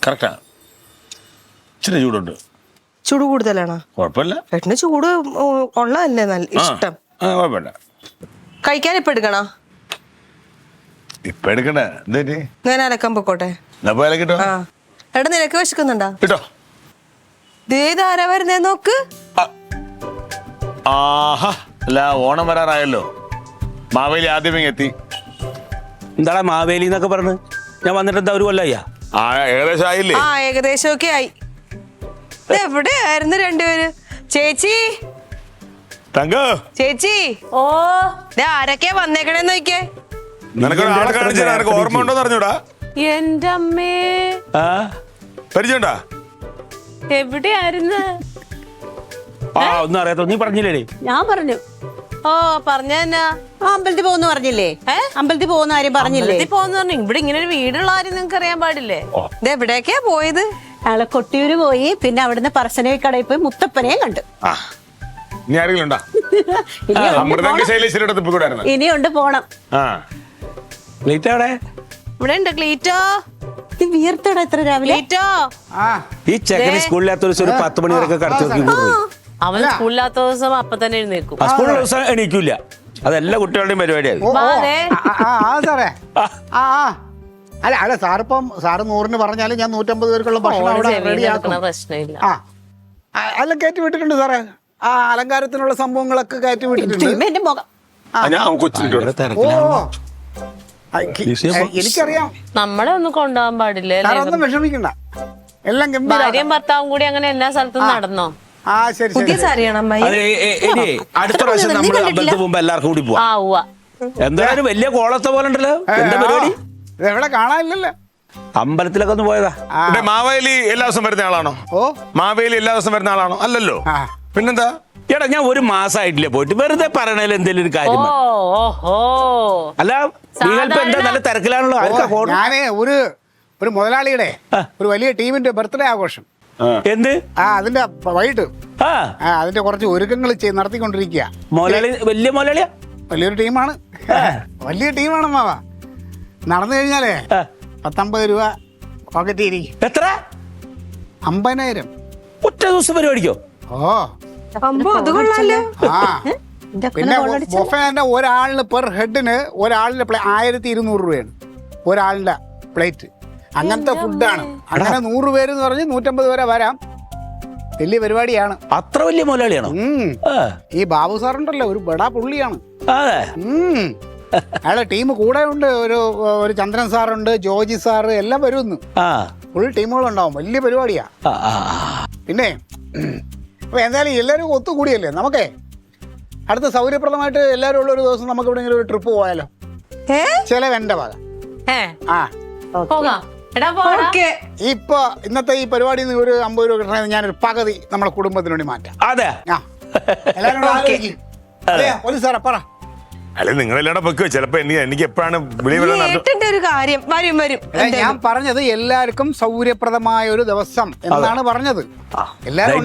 Correct. ഇച്ചിരി ചൂടുണ്ട്. ചൂട് കൂടുതലാണോ? കുഴപ്പമില്ല. ഏട്ടന് ചൂട് ഉള്ളതല്ലേ നല്ല ഇഷ്ടം. കുഴപ്പമില്ല. കഴിക്കാൻ ഇപ്പൊ എടുക്കണോ? ഇപ്പൊ എടുക്കണ്ടേ? എന്തേ ഞാൻ അലക്കാൻ പൊക്കോട്ടെ. കിട്ടോ? എടാ നിനക്ക് വിശക്കുന്നുണ്ടോ? കിട്ടോ. ഇതാരാ വരുന്നേ നോക്ക്. ആഹാ, അല്ല ഓണം വരാറായല്ലോ. മാവേലി ആദ്യമേ എത്തി. എന്താടാ മാവേലി എന്നൊക്കെ പറഞ്ഞു? ഞാൻ വന്നിട്ട് എന്താ ഒരു കൊല്ലയ്യ? ഏകദേശം ആയില്ലേ? ഏകദേശമൊക്കെ ആയി. എവിടെയായിരുന്നു രണ്ടുപേര്? ചേച്ചി, ചേച്ചി, ഓ ആരൊക്കെയാ വന്നേക്കണേന്ന് നോക്കിയേ. നിനക്ക് ഓർമ്മ ഉണ്ടോന്ന് അറിഞ്ഞൂടാ? എന്റെ അമ്മേ, പരിചയണ്ടാ? എവിടെയായിരുന്നു? ഒന്നും അറിയാത്ത നീ പറഞ്ഞില്ലേ? ഞാൻ പറഞ്ഞു. ഓ പറഞ്ഞെന്നാ? അമ്പലത്തിൽ പോകുന്ന പറഞ്ഞില്ലേ? അമ്പലത്തിൽ പോകുന്ന കാര്യം പറഞ്ഞില്ലേ? പോകുന്ന ഇവിടെ ഇങ്ങനെ ഒരു വീടുള്ള കാര്യം നിങ്ങക്ക് അറിയാൻ പാടില്ലേ? എവിടേക്കാ പോയത്? അയാളെ കൊട്ടിയൂര് പോയി, പിന്നെ അവിടുന്ന് പറശ്ശിനി കടയിൽ പോയി മുത്തപ്പനെയും കണ്ടു. ഇനിയുണ്ട് പോണം. ഇവിടെ ഉണ്ട് ക്ലീറ്റോ. വീർത്തട എത്ര രാവിലെ? ഈ ചെക്കന് സ്കൂളിലാത്ത ദിവസം ഒരു 10 മണി വരെ കടത്തി അവൻ സ്കൂളിലാത്ത ദിവസം അപ്പൊ തന്നെ എഴുന്നേക്കും. സ്കൂളിലെ ദിവസം എണീക്കൂല. അതെല്ലാ കുട്ടികളുടെയും പരിപാടിയാണ്. അല്ല അല്ല സാറിപ്പം സാറ് 100-ന് പറഞ്ഞാലും ഞാൻ 150 പേർക്കുള്ള ഭക്ഷണം അവിടെ റെഡിയാക്കും. പ്രശ്നമില്ല. എല്ലാം കയറ്റി വിട്ടിട്ടുണ്ട് സാറേ. അലങ്കാരത്തിനുള്ള സംഭവങ്ങളൊക്കെ കയറ്റി വിട്ടിട്ടുണ്ട്. എനിക്കറിയാം. നമ്മളെ ഒന്നും കൊണ്ടുപോകാൻ പാടില്ലേ? ഒന്നും വിഷമിക്കണ്ട, എല്ലാം ഭാര്യയും ഭർത്താവും കൂടി അങ്ങനെ എല്ലാ സ്ഥലത്തും നടന്നോ? ശരി. പുതിയ സാരിയാണ് അമ്മായി. അടുത്ത പ്രാവശ്യം നമ്മൾ അമ്പലത്തിൽ പോകുമ്പോ എല്ലാവർക്കും കൂടി പോവാം. എന്തായാലും വലിയ കോളത്തെ പോലെ ഉണ്ടല്ലോ. എന്താ പരിപാടി? എവിടെ കാണാനില്ലല്ലോ. അമ്പലത്തിലൊക്കെ ഒന്ന് പോയതാ. മാവേലി എല്ലാ ദിവസം വരുന്ന ആളാണോ? മാവേലി എല്ലാ ദിവസം വരുന്ന ആളാണോ? അല്ലല്ലോ. പിന്നെന്താ? എടാ ഞാൻ ഒരു മാസമായിട്ടില്ലേ പോയിട്ട്, വെറുതെ പറയണേലും എന്തെങ്കിലും ഒരു കാര്യം. അല്ല എന്താ നല്ല തിരക്കിലാണല്ലോ. ഞാനേ ഒരു മുതലാളിയുടെ ഒരു വലിയ ടീമിന്റെ ബർത്ത്ഡേ ആഘോഷം. എന്ത്? അതിന്റെ വൈകിട്ട് അതിന്റെ കുറച്ച് ഒരുക്കങ്ങൾ നടത്തിക്കൊണ്ടിരിക്കുക. മുതലാളി വലിയ മുതലാളിയാ? വലിയൊരു ടീമാണ്. വലിയ ടീമാണ് മാവ. നടന്നു കഴിഞ്ഞാലേ 19 രൂപ പോക്കറ്റ് ഇരിക്കും. എത്ര? 50,000 ഒറ്റ ദിവസം പരിപാടിക്കോ? പിന്നെ ബൊഫേന്റെ ഒരാളിന് പെർ ഹെഡിന് ഒരാളിന്റെ 1200 രൂപയാണ് ഒരാളിന്റെ പ്ലേറ്റ്. അങ്ങനത്തെ ഫുഡാണ്. അങ്ങനെ 100 പേര് എന്ന് പറഞ്ഞ് 150 വരെ വരാം. വലിയ പരിപാടിയാണ്. അത്ര വലിയ മുതലാളിയാണോ? ഈ ബാബു സാറുണ്ടല്ലോ, ഒരു ബടാ പുള്ളിയാണ്. അയാളെ ടീം കൂടെ ഉണ്ട്. ഒരു ചന്ദ്രൻ സാറുണ്ട്, ജോജി സാറ് എല്ലാം വരുന്നു. ഫുൾ ടീമുകളുണ്ടാവും. വലിയ പരിപാടിയാ. പിന്നെ അപ്പൊ എന്തായാലും എല്ലാവരും ഒത്തുകൂടിയല്ലേ, നമുക്കേ അടുത്ത സൗകര്യപ്രദമായിട്ട് എല്ലാവരും ഉള്ള ഒരു ദിവസം നമുക്ക് എവിടെയെങ്കിലും ഒരു ട്രിപ്പ് പോയാലോ? ചെലവെന്റെ വക. ഇപ്പൊ ഇന്നത്തെ ഈ പരിപാടി ഒരു 50 രൂപ കിട്ടണമെങ്കിൽ ഞാനൊരു പകുതി നമ്മുടെ കുടുംബത്തിന് വേണ്ടി മാറ്റാം. അതെ, എല്ലാവരും സാറേ പറ. അല്ലെ നിങ്ങളെല്ലാം വെക്കോ? ചിലപ്പോ എനിക്ക് എപ്പോഴാണ് ഒരു കാര്യം വരും. ഞാൻ പറഞ്ഞത് എല്ലാവർക്കും സൗകര്യപ്രദമായ ഒരു ദിവസം എന്നാണ് പറഞ്ഞത്. എല്ലാവരും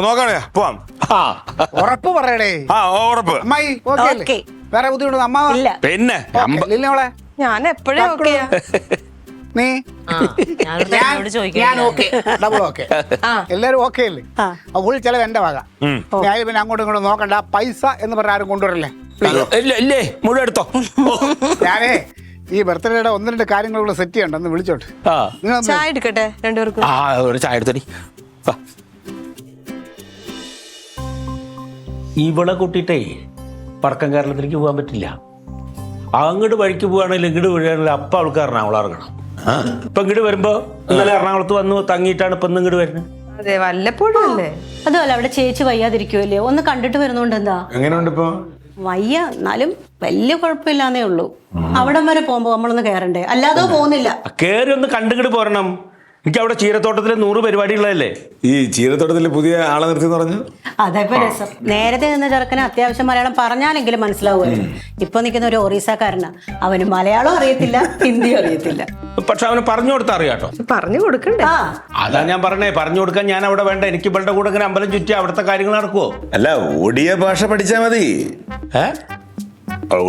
നോക്കാണേ പോവാം. ഉറപ്പ് പറയടേ. ഉറപ്പ്. അമ്മായി ഓക്കെ? വേറെ ബുദ്ധിമുട്ട് അമ്മ? പിന്നെ ഞാൻ എപ്പോഴും ഓക്കെയാ. നീ ഞാൻ ഓക്കെ, ഡബിൾ ഓക്കെ, എല്ലാരും ഓക്കെ അല്ലേ? ഫുൾ ചെലവ് എന്റെ വക. ഞാൻ പിന്നെ അങ്ങോട്ടും ഇങ്ങോട്ടും നോക്കണ്ട. പൈസ എന്ന് പറഞ്ഞ ആരും കൊണ്ടുവരല്ലേ? മുഴുവൻ എടുത്തോ. ഞാനേ ഈ ബർത്ത്ഡേയുടെ 1-2 കാര്യങ്ങൾ സെറ്റ് ചെയ്യണ്ടെന്ന് വിളിച്ചോട്ടെ. ചായ എടുക്കട്ടെ രണ്ടുപേർക്കും? ഒരു ചായ എടുത്തടി. ഇവളെ കൂട്ടിട്ടേ പടക്കം കേരളത്തിലേക്ക് പോകാൻ പറ്റില്ല. അങ്ങോട്ട് വഴിക്ക് പോവുകയാണെങ്കിൽ ഇങ്ങോട്ട് വീഴുകയാണെങ്കിൽ അപ്പം അവൾക്ക് എറണാകുളം ഇറങ്ങണം. ഇപ്പൊ ഇങ്ങോട്ട് വരുമ്പോ ഇന്നലെ എറണാകുളത്ത് വന്നു തങ്ങിയിട്ടാണ് ഇപ്പൊ ഇങ്ങോട്ട് വരുന്നത്. അതെ, വല്ലപ്പോഴും അല്ലേ. അതുമല്ല അവിടെ ചേച്ചി വയ്യാതിരിക്കുമല്ലേ, ഒന്ന് കണ്ടിട്ട് വരുന്നോണ്ട് എന്താ? എങ്ങനെയുണ്ട് ഇപ്പൊ? വയ്യ, എന്നാലും വലിയ കുഴപ്പമില്ലാന്നേ ഉള്ളൂ. അവിടം വരെ പോകുമ്പോ നമ്മളൊന്ന് കേറണ്ടേ? അല്ലാതെ പോകുന്നില്ല. കേറി ഒന്ന് കണ്ടിങ്ങോട്ട് പോരണം. എനിക്ക് അവിടെ ചീരത്തോട്ടത്തിൽ 100 പരിപാടികളല്ലേ. ഈ ചീരത്തോട്ടത്തിൽ പുതിയ ആളെ നിർത്തി പറഞ്ഞു. അതേപ്പോ രസം. നേരത്തെ നിന്ന ചെറുക്കന് അത്യാവശ്യം മലയാളം പറഞ്ഞാലെങ്കിലും മനസ്സിലാവുമായിരുന്നു. ഇപ്പൊ നിൽക്കുന്ന ഒരു ഒറീസക്കാരനാ. അവന് മലയാളം അറിയത്തില്ല, ഹിന്ദി അറിയത്തില്ല. പക്ഷെ അവന് പറഞ്ഞു കൊടുത്താൽ അറിയാട്ടോ. പറഞ്ഞു കൊടുക്കണ്ടേ? അതാ ഞാൻ പറഞ്ഞേ, പറഞ്ഞു കൊടുക്കാൻ ഞാൻ അവിടെ വേണ്ട. എനിക്ക് ഇവളുടെ കൂടെ ഇങ്ങനെ അമ്പലം ചുറ്റി അവിടുത്തെ കാര്യങ്ങൾ നടക്കുവോ? അല്ല, ഒഡിയ ഭാഷ പഠിച്ചാ മതി.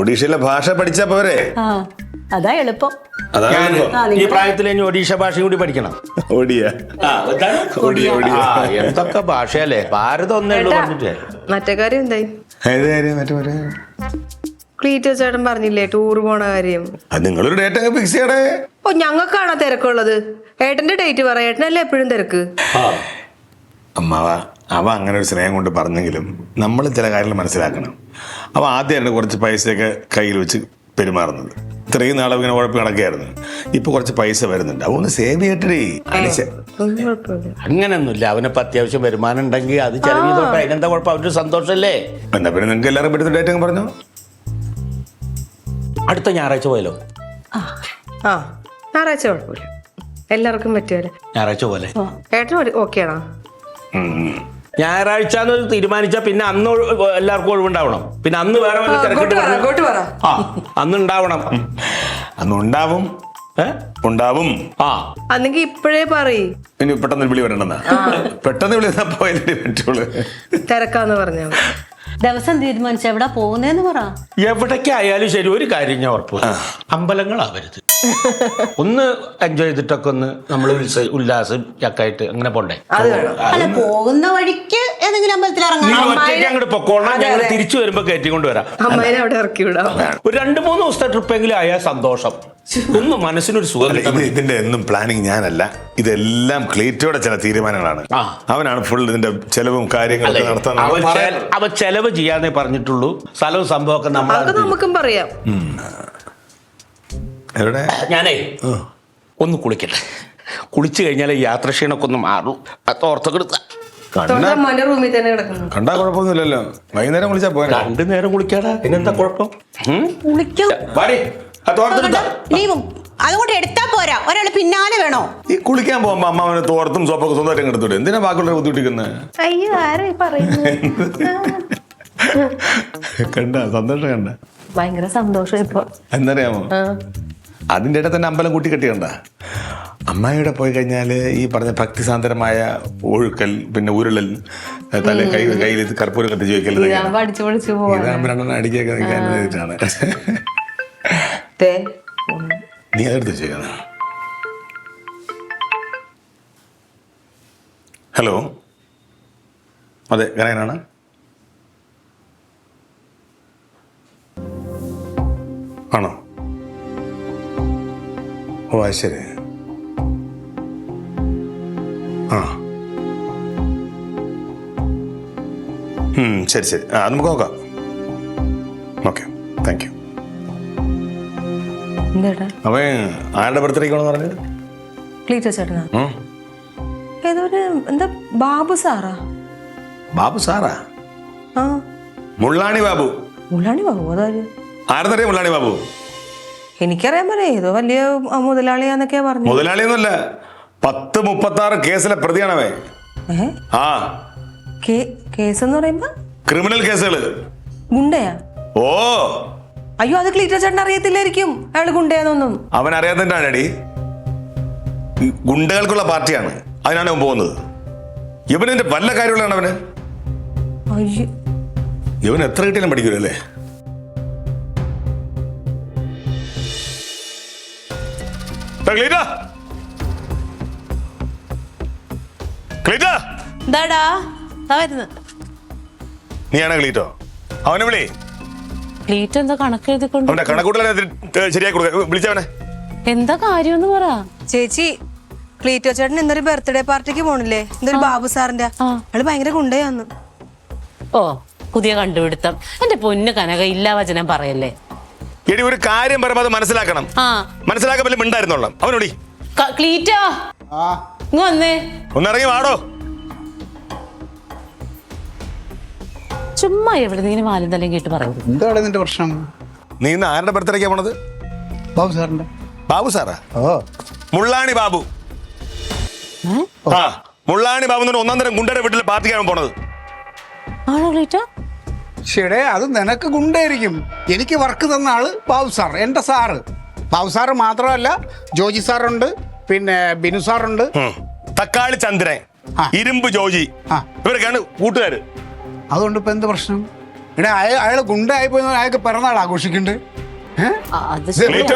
ഒഡീഷയിലെ ഭാഷ പഠിച്ചാ പോരെ. അതാ എളുപ്പം. ഈ പ്രായത്തിൽ ഇനി ഒഡീഷ ഭാഷയും കൂടി പഠിക്കണം. ഒഡിയ എന്തൊക്കെ ഭാഷയല്ലേ. ഭാരതം ഒന്നേ ഉള്ളൂ പറഞ്ഞിട്ട്. മറ്റേ കാര്യം എന്തായി? ക്ലീറ്റോ ചേട്ടൻ പറഞ്ഞില്ലേ ടൂർ പോണ കാര്യം? നിങ്ങളൊരു ഡേറ്റ് ഒക്കെ ഫിക്സ് ചെയ്യടേ. ഓ, ഞങ്ങൾക്കാണോ തിരക്കുള്ളത്? ഏട്ടന്റെ ഡേറ്റ് പറ. ഏട്ടനല്ലേ എപ്പോഴും തിരക്ക്. അമ്മാവ, അവ അങ്ങനെ ഒരു സ്നേഹം കൊണ്ട് പറഞ്ഞെങ്കിലും നമ്മൾ ചില കാര്യങ്ങൾ മനസ്സിലാക്കണം. അവ ആദ്യമായിട്ട് കുറച്ച് പൈസയൊക്കെ കയ്യിൽ വെച്ച് പെരുമാറുന്നത്. ഇത്രയും നാളെ ഇങ്ങനെ ഉഴപ്പ് കണക്കായിരുന്നു. ഇപ്പൊ കുറച്ച് പൈസ വരുന്നുണ്ട്. അവ ഒന്ന് സേവ് ചെയ്യട്ടേ. അങ്ങനൊന്നുമില്ല. അവനിപ്പോ അത്യാവശ്യം വരുമാനം ഉണ്ടെങ്കിൽ അത് ചെലവ് ചെയ്തോട്ടെ. അതിനെന്താ കുഴപ്പം? അവരുടെ സന്തോഷല്ലേ. എന്നാ പിന്നെ നിങ്ങൾക്ക് എല്ലാവരും പറ്റുന്ന ഡേറ്റ് അങ്ങ് പറഞ്ഞു. അടുത്ത ഞായറാഴ്ച പോയാലോ? ആ, ഞായറാഴ്ച കുഴപ്പമില്ല. എല്ലാവർക്കും പറ്റുമല്ലേ? ഞായറാഴ്ച പോലെ ഏട്ടൻ ഓക്കെ ആണോ? ഞായറാഴ്ച തീരുമാനിച്ചാ പിന്നെ അന്ന് എല്ലാവർക്കും ഒഴിവുണ്ടാവണം. പിന്നെ അന്ന് വേറെ അന്ന് ഉണ്ടാവണം. അന്ന് ഉണ്ടാവും. ഉണ്ടാവും. അന്നെങ്കിൽ ഇപ്പോഴേ പറയ്. ഇനി പെട്ടെന്ന് വിളി വരണ്ടെന്നാ. പെട്ടെന്ന് വിളി പോയാലേ പറ്റുള്ളൂ. തിരക്കാന്ന് പറഞ്ഞാ ദിവസം തീരുമാനിച്ച എവിടെ പോകുന്നേന്ന് പറ. എവിടേക്കായാലും ശരി, ഒരു കാര്യം ഞാൻ ഉറപ്പ്, അമ്പലങ്ങളാവരുത്. ഒന്ന് എൻജോയ് ചെയ്തിട്ടൊക്കെ ഒന്ന് നമ്മൾ ഉല്ലാസം ഒക്കെ ആയിട്ട് അങ്ങനെ പോണ്ടേ. അല്ല, പോകുന്ന വഴിക്ക് ഏതെങ്കിലും അമ്പലത്തിൽ ഇറങ്ങാം. ഒറ്റയ്ക്ക് അങ്ങോട്ട് പൊക്കോളാം. ഞങ്ങൾ തിരിച്ചു വരുമ്പോ കയറ്റി കൊണ്ടുവരാം. അമ്മേനെ അവിടെ ഇറക്കി വിടാം. ഒരു 2-3 ദിവസത്തെ ട്രിപ്പെങ്കിലും ആയാൽ സന്തോഷം. ഒന്ന് മനസ്സിനൊരു സുഖം. ഇതിന്റെ ഒന്നും പ്ലാനിങ് ഞാനല്ല. ഇതെല്ലാം ക്ലീറ്റോയുടെ ചില തീരുമാനങ്ങളാണ്. അവനാണ് ഫുൾ ഇതിന്റെ ചെലവും കാര്യങ്ങളൊക്കെ നടത്താൻ. അവ ചെലവ് ചെയ്യാന്നേ പറഞ്ഞിട്ടുള്ളൂ. സ്ഥലവും സംഭവമൊക്കെ നമുക്കും പറയാം. ഞാനേ ഒന്ന് കുളിക്കട്ടെ. കുളിച്ചു കഴിഞ്ഞാൽ യാത്രക്ഷീണൊക്കെ ഒന്ന് മാറും. ഓർത്തെടുത്ത റൂമിൽ തന്നെ കിടക്കുന്നു. കണ്ടാ കുഴപ്പമൊന്നുമില്ലല്ലോ. വൈകുന്നേരം കുളിച്ചാ പോയാ. 2 നേരം കുളിക്കാടാ. പിന്നെന്താ കുഴപ്പം? അതുകൊണ്ട് എടുത്താ പോരാ, ഒരാള് പിന്നാലെ വേണോ? ഈ കുളിക്കാൻ പോകുമ്പോ അമ്മാവന് തോർത്തും സോപ്പൊക്കെ സ്വന്തമായിട്ട് എടുത്തോട്ടെ. എന്തിനാ ബാക്കിയുള്ള ബുദ്ധിമുട്ടിക്കുന്നത്? അയ്യോ, ആരായി പറയുന്നത്? കണ്ട സന്തോഷം കണ്ട. ഭയങ്കര സന്തോഷം ഇപ്പൊ. എന്തറിയാമോ, അതിൻ്റെ ഇടയിൽ തന്നെ അമ്പലം കൂട്ടി കെട്ടിയണ്ട. അമ്മായിയുടെ പോയി കഴിഞ്ഞാൽ ഈ പറഞ്ഞ ഭക്തിസാന്ദ്രമായ ഒഴുക്കൽ, പിന്നെ ഉരുളൽ, കയ്യിൽ കർപ്പൂരം കത്തിച്ച് വയ്ക്കൽ, ഇതാകുമ്പോൾ അടിക്കൊക്കെ നിൽക്കാൻ വേണ്ടിയിട്ടാണ്. നീ അതെടുത്ത് ചെയ്യുന്ന. ഹലോ, അതെ, ഗണേനാണ്. ആണോ? ഓ, അത് ശരി. ശരി ശരി. അത് നമുക്ക് നോക്കാം. Okay, thank you. അവൻ ആരുടെ ബർത്ത്ഡേക്കാണെന്ന് പറഞ്ഞത്? ക്ലീറ്റോ ചേട്ടനാ? ഏതൊരു എന്താ ബാബു സാറാ? ബാബു സാറാ? മുള്ളാണി ബാബു. മുള്ളാണി ബാബു അതാര്? ആരെന്നറിയാം മുള്ളാണി ബാബു? എനിക്കറിയാൻ പറയാ, ഏതോ വലിയ മുതലാളിയാന്നൊക്കെയാ പറഞ്ഞു. മുതലാളിയൊന്നുമല്ല, 10-36 കേസിലെ പ്രതിയാണവേ. കേസ് എന്ന് പറയുമ്പോ ക്രിമിനൽ കേസുകള്. ഗുണ്ടയാ? ഓ, അയ്യോ, അത് ക്ലീറ്റോ ചേട്ടൻ അറിയത്തില്ലായിരിക്കും അയാള് ഗുണ്ടയാന്നൊന്നും. അവൻ അറിയാത്തതിന്റെ ഗുണ്ടകൾക്കുള്ള പാർട്ടിയാണ്, അതിനാണ് അവൻ പോകുന്നത്. ഇവനെന്റെ വല്ല കാര്യമുള്ളതാണ് അവന്. ഇവൻ എത്ര കിട്ടിയാലും പഠിക്കൂലല്ലേ. നീയാണോ ക്ലീറ്റോ? അവനെ വിളി. ക്ലീറ്റോ എന്താ കണക്ക് എഴുതിക്കൊണ്ട് അവന്റെ കണക്കൂട്ടൽ ശരിയാക്കി കൊടുക്ക. വിളിച്ചവനെ. എന്താ കാര്യം പറ ചേച്ചി. ക്ലീറ്റോ ചേട്ടൻ എന്തൊരു ബർത്ത്ഡേ പാർട്ടിക്ക് പോണില്ലേ? എന്തൊരു ബാബു സാറിന്റെ. അയാള് ഭയങ്കര ഗുണ്ടയാന്ന്. ഓ, പുതിയ കണ്ടുപിടുത്തം. എന്റെ പൊന്നു കനക, ഇല്ലാ വചനം പറയല്ലേ. എടി, ഒരു കാര്യം പറയുമ്പോ അത് മനസ്സിലാക്കണം. മനസ്സിലാക്കാൻ പറ്റില്ല മിണ്ടായിരുന്നോളാം. അവനോടി. ക്ലീറ്റോ ഇങ്ങ് വന്നേ. ഒന്നിറങ്ങി വാടോ. ചുമ്മാ എവിടെ നീ മാലും തലയും കേട്ട് പറയുന്നത്. എന്താണ് നിന്റെ പ്രശ്നം? നീ ഇന്ന് ആരുടെ ബർത്ത്ഡേക്കാ പോണത്? ബാബു സാറിന്റെ. ബാബു സാറാ? മുള്ളാണി ബാബു. ആ മുള്ളാണി ബാബു ഒന്നാം തരം ഗുണ്ടയുടെ വീട്ടിലെ പാർട്ടിക്കാണ് പോണത്. ആണോ ക്ലീറ്റോ? ശരിയേ, അത് നിനക്ക് ഗുണ്ടായിരിക്കും. എനിക്ക് വർക്ക് തന്ന ആള് ബാബു സാർ, എൻ്റെ സാറ്. ബാബു സാറ് മാത്രമല്ല, ജോജി സാറുണ്ട്, പിന്നെ ബിനു സാറുണ്ട്, തക്കാളി ചന്ദ്രൻ, ആ. ഇരുമ്പ് ജോജി, ഇവരൊക്കെയാണ് കൂട്ടുകാര്. അതുകൊണ്ട് ഇപ്പൊ എന്ത് പ്രശ്നം? ഇവിടെ അയാൾ ഗുണ്ടായിപ്പോയി അയാൾക്ക് പിറന്നാൾ ആഘോഷിക്കുന്നുണ്ട്. അത്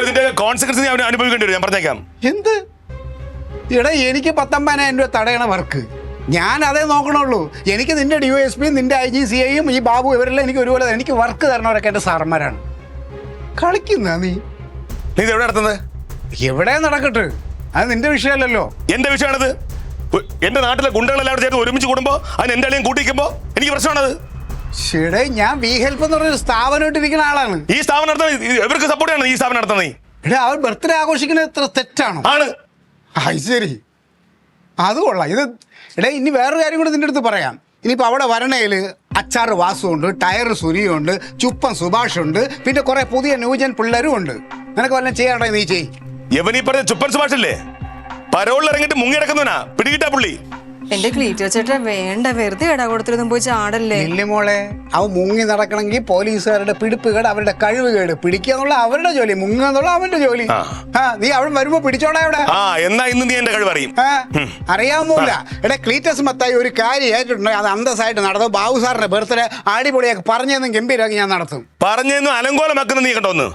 ഇതിന്റെ കോൺസിക്വൻസ് ഞാൻ അനുഭവിക്കേണ്ടി വരും, ഞാൻ പറഞ്ഞേക്കാം. എന്ത് ഇവിടെ എനിക്ക് 19,000 രൂപ തടയണ വർക്ക്, ഞാൻ അതേ നോക്കണുള്ളൂ. എനിക്ക് നിന്റെ DOSP നിന്റെ IGCയും ഈ ബാബു ഇവരെല്ലാം എനിക്ക് ഒരുപോലെ എനിക്ക് വർക്ക് തരണവരൊക്കെ എൻ്റെ സാറന്മാരാണ്. കളിക്കുന്ന നീ ഇത് എവിടെ നടത്തുന്നത്? എവിടെ നടക്കട്ടെ, അത് നിന്റെ വിഷയമല്ലല്ലോ. എന്റെ വിഷയമാണത്. എന്റെ നാട്ടിലെ ഗുണ്ടകളെല്ലാം ചേർത്ത് ഒരുമിച്ച് കൂടുമ്പോ അതിന് എന്റെ അളിയും കൂട്ടിക്കുമ്പോ എനിക്ക് പ്രശ്നമാണത്. ശരി, ഞാൻ വി ഹെൽപ്പ് എന്ന് പറഞ്ഞൊരു സ്ഥാപനമായിട്ട് ഇരിക്കുന്ന ആളാണ്. ഈ സ്ഥാപനം നടത്തുന്നത് ഇവർക്ക് സപ്പോർട്ട് ചെയ്യണം. ഈ സ്ഥാപനം നടത്തുന്നത് ഇവിടെ അവൻ ബർത്ത്ഡേ ആഘോഷിക്കുന്നത് എത്ര തെറ്റാണോ? ആണ്. ശരി, അത് കൊള്ളാം. ഇത് ഇടേ ഇനി വേറൊരു കാര്യം കൂടെ നിന്റെ അടുത്ത് പറയാം. ഇനിയിപ്പോൾ അവിടെ വരണയിൽ അച്ചാറ് വാസുണ്ട്, ടയർ സുനിയുണ്ട്, ചുപ്പൻ സുഭാഷുണ്ട്, പിന്നെ കുറെ പുതിയ ന്യൂജൻ പിള്ളേരും ഉണ്ട്. നിനക്ക് വല്ലതും ചെയ്യാണ്ടോ? നീ ചെയ്. യവനീ പറഞ്ഞ ചുപ്പൻ സുഭാഷല്ലേ, പരോളിൽ ഇറങ്ങിയിട്ട് മുങ്ങിടക്കുന്നവനാ, പിടികിട്ടാ പുള്ളി. എന്റെ ക്ലീറ്റോ ചേട്ടാ വേണ്ട, വെറുതെ ഇടാ കൊടുത്തിരുന്നും പോയി ചാടല്ലേ. മോളെ, അവൻ മുങ്ങി നടക്കണമെങ്കിൽ പോലീസുകാരുടെ പിടിപ്പുകേട്, അവരുടെ കഴിവുകേട്. പിടിക്കുക എന്നുള്ള അവരുടെ ജോലി, മുങ്ങുക എന്നുള്ള അവന്റെ ജോലി. നീ അവിടെ വരുമ്പോ പിടിച്ചോടാ അവിടെ. എന്നാ ഇന്ന് നീ എന്റെ കഴിവ് അറിയും. അറിയാമോല്ല. എടാ ക്ലീറ്റസ് മത്തായി ഒരു കാര്യം ഏറ്റിട്ടുണ്ടെങ്കിൽ അത് അന്തസ്സായിട്ട് നടത്തും. ബാബു സാറിന്റെ ബർത്ത്ഡേ അടിപൊളിയാക്കി പറഞ്ഞെന്നും ഗംഭീരമാക്കി ഞാൻ നടത്തും. പറഞ്ഞെന്നും അലങ്കോലമാക്കുന്ന നീ കണ്ടോന്ന്.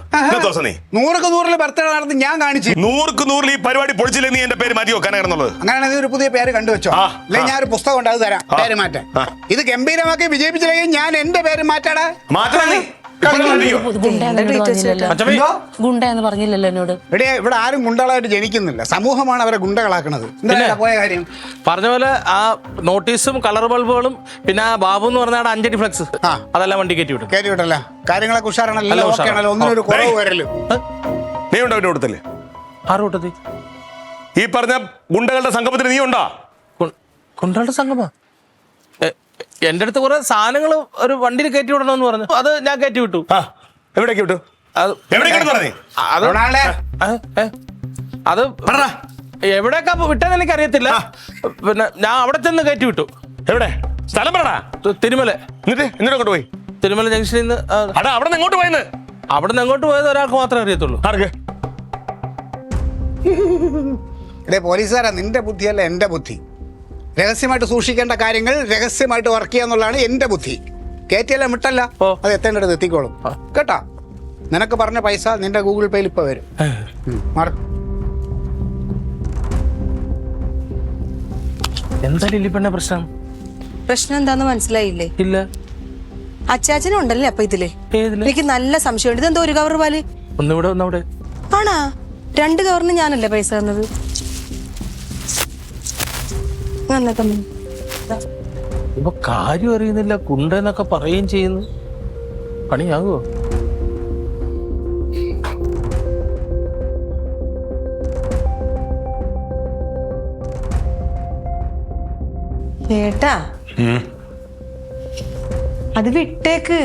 100ക്ക് ബർത്ത്ഡേ നടത്തി ഞാൻ കാണിച്ചു. 100ക്ക് ഈ പരിപാടി പൊളിച്ചില്ലേ നീ എന്റെ പേര് മാറ്റി വെക്കാനാ കിടന്നുള്ളത്. അങ്ങനെയാണെങ്കിൽ ഒരു പുതിയ പേര് കണ്ടുവെച്ചോ. അല്ലെ ഞാൻ ഒരു പുസ്തകം ഉണ്ട്, അത് തരാം, പേര് മാറ്റാൻ. ഇത് ഗംഭീരമാക്കി വിജയിപ്പിച്ചില്ലെങ്കിൽ ഞാൻ എന്റെ പേര് മാറ്റാടാ. ഗുണ്ടെന്ന് പറഞ്ഞില്ലല്ലോ എന്നോട്. ഇവിടെ ആരും ഗുണ്ടകളായിട്ട് ജനിക്കുന്നില്ല, സമൂഹമാണ് അവരെ ഗുണ്ടകളാക്കണത്. എന്താ പോയ കാര്യം? പറഞ്ഞ പോലെ ആ നോട്ടീസും കളർ ബൾബുകളും പിന്നെ ആ ബാബു എന്ന് പറഞ്ഞ 5 ഫ്ലെക്സ് അതെല്ലാം വണ്ടി കയറ്റി വിട്ടു. കയറ്റി വിട്ടല്ല, കാര്യങ്ങളൊക്കെ ഉഷാറാണല്ലോ, ഓക്കെ ആണല്ലോ, ഒന്നിനൊരു കുറവ് വരല്ലോ. നീ ഉണ്ടോ അവന്റെ കൂട്ടത്തില്? ആറ് കൂട്ടത്തിൽ ഈ പറഞ്ഞ ഗുണ്ടകളുടെ സംഗമത്തിന് നീ ഉണ്ടോ? ഗുണ്ടകളുടെ സംഗമ എന്റെ അടുത്ത് കുറെ സാധനങ്ങൾ ഒരു വണ്ടിയിൽ കയറ്റി വിടണമെന്ന് പറഞ്ഞു, അത് ഞാൻ കയറ്റി വിട്ടു. എവിടേക്ക് വിട്ടു? അത് എവിടേക്കാ വിട്ടെന്ന് എനിക്ക് അറിയത്തില്ല. പിന്നെ ഞാൻ അവിടെ ചെന്ന് കയറ്റി വിട്ടു. എവിടെ സ്ഥലം പറടാ? തിരുമല. എന്നിട്ട് അങ്ങോട്ട് പോയി? തിരുമല ജംഗ്ഷനിൽ നിന്ന്. അവിടെ നിന്ന് എങ്ങോട്ട് പോയെന്ന്? അവിടെ നിന്ന് എങ്ങോട്ട് പോയത് ഒരാൾക്ക് മാത്രമേ അറിയത്തുള്ളൂ. ആർക്ക്? പോലീസുകാരാ, നിന്റെ ബുദ്ധിയല്ല എന്റെ ബുദ്ധി. രഹസ്യമായിട്ട് സൂക്ഷിക്കേണ്ട കാര്യങ്ങൾ രഹസ്യമായിട്ട് വർക്ക് ചെയ്യാന്നുള്ളതാണ് എന്റെ ബുദ്ധി. കയറ്റിയല്ല മിട്ടല്ല, അത് എത്തേണ്ടത് എത്തിക്കോളും കേട്ടാ. നിനക്ക് പറഞ്ഞ പൈസ നിന്റെ ഗൂഗിൾ പേയിൽ ഇപ്പൊ വരും. എന്താ ലില്ലിപ്പണ്ണ പ്രശ്നം? പ്രശ്നം എന്താന്ന് മനസ്സിലായില്ലേ? ഇല്ല. അച്ചാച്ചനുണ്ടല്ലേ അപ്പൊ ഇതില്? എനിക്ക് നല്ല സംശയമുണ്ട്. ഇതെന്തോ ഒരു കവർ പാല്? ഒന്നിവിടെ ഒന്നവിടെ. ആണാ? 2 കവറിന് ഞാനല്ലേ പൈസ തന്നത്? ഇപ്പൊ കാര്യം അറിയുന്നില്ല, കുണ്ടെന്നൊക്കെ പറയുകയും ചെയ്യുന്നു. പണിയാകുമോ? ചേട്ടാ അത് വിട്ടേക്ക്.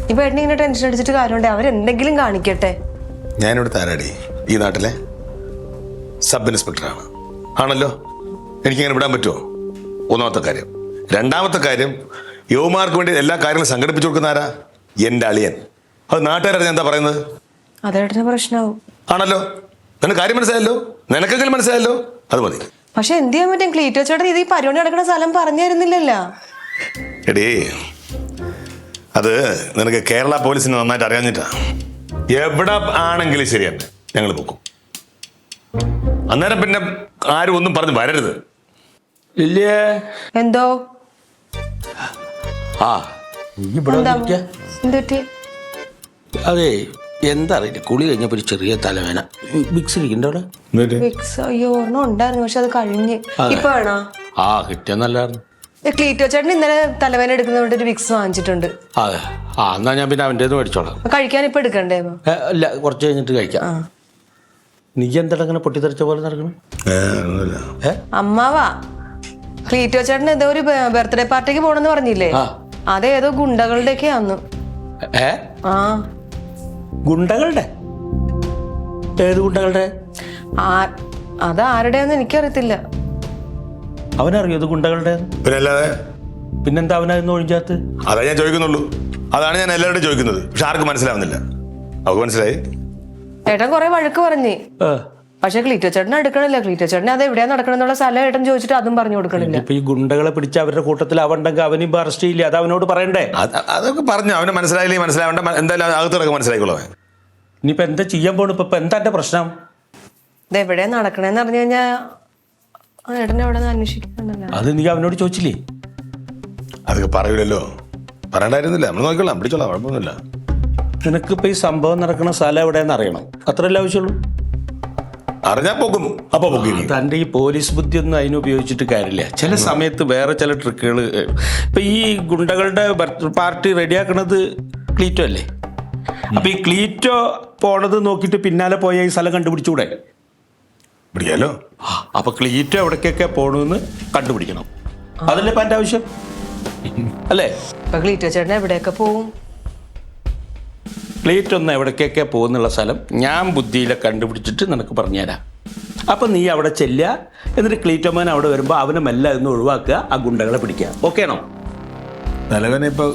ഇപ്പൊ ഏട്ടൻ ഇങ്ങനെ ടെൻഷൻ അടിച്ചിട്ട് കാര്യമുണ്ട്. അവരെന്തെങ്കിലും കാണിക്കട്ടെ. ഞാനിവിടെ താരാടി, ഈ നാട്ടിലെ സബ് ഇൻസ്പെക്ടറാണ്. ആണല്ലോ, എനിക്കങ്ങനെ വിടാൻ പറ്റുമോ? ഒന്നാമത്തെ കാര്യം. രണ്ടാമത്തെ കാര്യം, യുവമാർക്ക് വേണ്ടി എല്ലാ കാര്യങ്ങളും സംഘടിപ്പിച്ചു കൊടുക്കുന്ന ആരാ? എൻ്റെ അളിയൻ. അത് നാട്ടുകാരറിഞ്ഞ എന്താ പറയുന്നത്? അതേട്ടന് പ്രശ്നമാവും. ആണല്ലോ, നിനക്ക് കാര്യം മനസ്സിലായല്ലോ, നിനക്കെങ്കിലും മനസ്സിലായല്ലോ, അത് മതി. പക്ഷെ എന്ത് ചെയ്യാൻ പറ്റും? ക്ലീറ്റോ ചേട്ടൻ ഇത് ഈ പരിപാടി നടക്കുന്ന സ്ഥലം പറഞ്ഞു തരുന്നില്ലല്ലോ. എടീ, അത് നിനക്ക് കേരള പോലീസിന് നന്നായിട്ട് അറിയാഞ്ഞിട്ടാ. എവിടെ ആണെങ്കിലും ശരിയാണ്, ഞങ്ങൾ പോക്കും. അന്നേരം പിന്നെ ആരും ഒന്നും പറഞ്ഞ് വരരുത്. ഇല്ലേ? എന്തോ അതെ, എന്താ അറിയില്ല, കുളി കഴിഞ്ഞപ്പോ ഒരു ചെറിയ തലവേന. വിക്സ് ഇരിക്കണ്ടോ അവിടെ? അയ്യോ ഒരെണ്ണം ഉണ്ടായിരുന്നു, പക്ഷെ അത് കഴിഞ്ഞ്. ഇപ്പൊ വേണോ? കിട്ടിയ നല്ലായിരുന്നു. ക്ലീറ്റോ ചേട്ടൻ ഇന്നലെ തലവേന എടുക്കുന്നതുകൊണ്ട് ഒരു വിക്സ് വാങ്ങിച്ചിട്ടുണ്ട്. അതെ, എന്നാ ഞാൻ പിന്നെ അവൻ്റെ മേടിച്ചോളാം. കഴിക്കാൻ ഇപ്പൊ എടുക്കണ്ടേ? ഇല്ല, കുറച്ച് കഴിഞ്ഞിട്ട് കഴിക്കാം. നീ എന്താ അങ്ങനെ പൊട്ടിത്തെറിച്ച പോലെ നടക്കണം? അമ്മാവാ, ക്ലീറ്റോ ചേട്ടൻ ഏതോ ഒരു ബർത്ത്ഡേ പാർട്ടിക്ക് പോണെന്ന് പറഞ്ഞില്ലേ? അതേതോ ഗുണ്ടകളുടെ ഒക്കെ ആന്നു. ഗുണ്ടകളുടെ? ഏത് ഗുണ്ടകളുടെ? അത് ആരുടെയാന്ന് എനിക്കറിയത്തില്ല. അവനറിയോ ഇത് ഗുണ്ടകളുടെ? പിന്നെ അല്ലാതെ പിന്നെന്താ അവനതൊന്നും ഒഴിഞ്ഞാത്ത്? അതാ ഞാൻ ചോദിക്കുന്നുള്ളൂ. അതാണ് ഞാൻ എല്ലാവരോടും ചോദിക്കുന്നത്. പക്ഷെ ആർക്കും മനസ്സിലാവുന്നില്ല. അവർക്ക് മനസ്സിലായി. ഏട്ടൻ കുറെ വഴക്ക് പറഞ്ഞ്, പക്ഷെ ക്ലീറ്റോ ചേട്ടൻ എടുക്കണില്ല. ക്ലീറ്റോ ചേട്ടൻ അത് എവിടെയാ നടക്കണെന്നുള്ള സ്ഥലം ഏട്ടൻ ചോദിച്ചിട്ട് അതും പറഞ്ഞു കൊടുക്കണില്ല. ഇപ്പൊ ഈ ഗുണ്ടകളെ പിടിച്ച് അവരുടെ കൂട്ടത്തിൽ അവണ്ടെങ്കിൽ അവനും അറസ്റ്റ് ചെയ്യില്ല. അത് അവനോട് പറയണ്ടേ? അതൊക്കെ പറഞ്ഞു. അവന് മനസ്സിലായില്ലേ മനസ്സിലാവേണ്ട, എന്തായാലും അകത്തിറക്കെ മനസ്സിലായിക്കോളൂ. ഇനിയിപ്പോ എന്താ ചെയ്യാൻ പോണു? ഇപ്പൊ എന്താ എന്റെ പ്രശ്നം? ഇത് എവിടെയാ നടക്കണേന്ന് പറഞ്ഞു കഴിഞ്ഞാ ഏട്ടൻ എവിടെ അന്വേഷിക്കുന്നുണ്ടല്ലോ. അത് നീ അവനോട് ചോദിച്ചില്ലേ? അതൊക്കെ പറയൂലല്ലോ. പറയണ്ടായിരുന്നില്ല. നമ്മൾ നോക്കിക്കോളാം, പിടിച്ചോളാം, കുഴപ്പമൊന്നുമില്ല. നിനക്കിപ്പോ ഈ സംഭവം നടക്കുന്ന സ്ഥലം എവിടെയെന്ന് അറിയണം. അത്രയല്ലേ ആവശ്യമുള്ളൂ. അറിഞ്ഞാ പോകും, അപ്പൊ പൊക്കി. തൻ്റെ ഈ പോലീസ് ബുദ്ധി ഒന്നും അതിന് ഉപയോഗിച്ചിട്ട് കാര്യമില്ല. ചില സമയത്ത് വേറെ ചില ട്രിക്കുകൾ. ഇപ്പൊ ഈ ഗുണ്ടകളുടെ പാർട്ടി റെഡിയാക്കണത് ക്ലീറ്റോ അല്ലേ? അപ്പൊ ഈ ക്ലീറ്റോ പോണത് നോക്കിയിട്ട് പിന്നാലെ പോയ ഈ സ്ഥലം കണ്ടുപിടിച്ചുകൂടെ? പിടിക്കാലോ. അപ്പൊ ക്ലീറ്റോ എവിടേക്കൊക്കെ പോണെന്ന് കണ്ടുപിടിക്കണം. അതല്ലേ ഇപ്പൊ എൻ്റെ ആവശ്യം അല്ലേ? ഇപ്പൊ ക്ലീറ്റോ ചേട്ടൻ എവിടെയൊക്കെ പോവും? ക്ലീറ്റ് ഒന്ന് എവിടേക്കൊക്കെ പോകുന്നുള്ള സ്ഥലം ഞാൻ ബുദ്ധിയിലെ കണ്ടുപിടിച്ചിട്ട് നിനക്ക് പറഞ്ഞുതരാം. അപ്പം നീ അവിടെ ചെല്ലുക. എന്നിട്ട് ക്ലീറ്റോമാൻ അവിടെ വരുമ്പോൾ അവനെ മെല്ലെ ഒന്ന് ഒഴിവാക്കുക, ആ ഗുണ്ടകളെ പിടിക്കുക. ഓക്കെ ആണോ? തലവേന ഇപ്പൊ